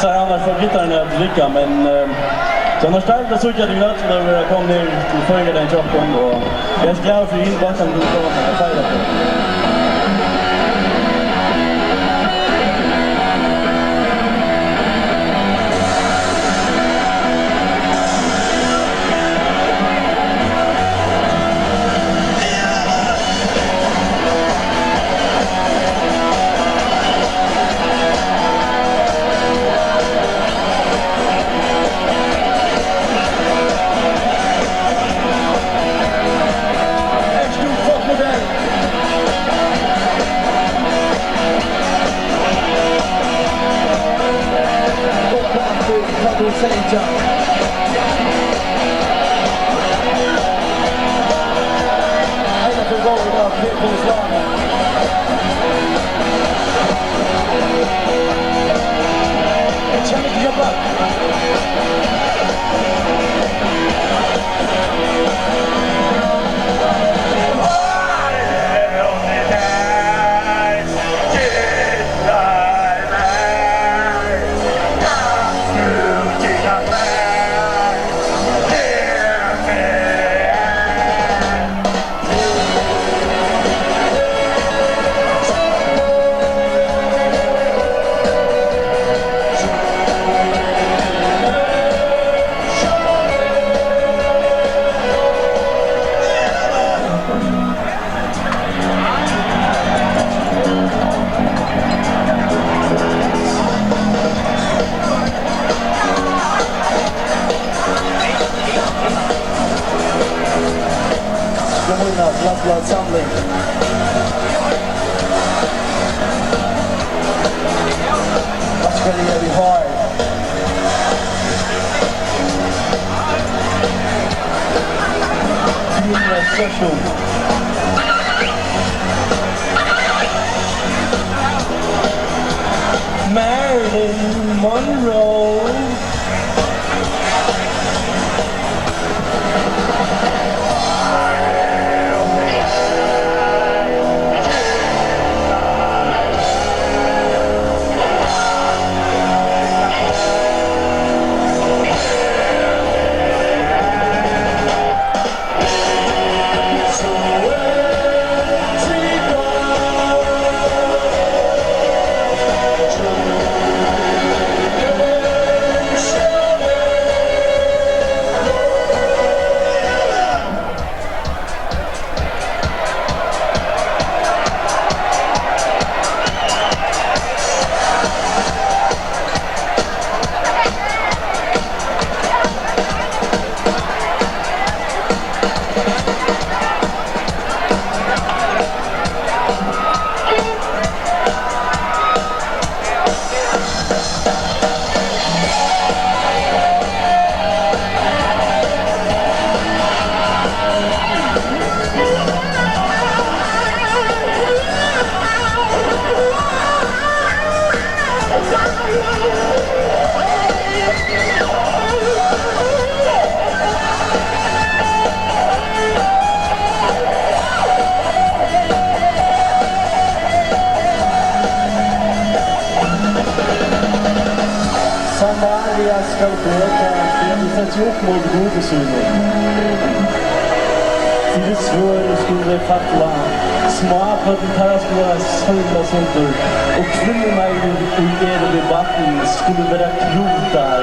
Så annars får gitarren att dricka, men så när startade så jag det något när jag kom ner till förra den chocken och jag skrev för in bakom den och färda på. Blood Samling. That's very, very hard. Junior Special. Marilyn Monroe. Samaria ska blöka, det sätts ihop mot godesynning. Det svåra skulle fattla, småappatentära skulle vara sönder och kvinnorna i debatten skulle vara klotar.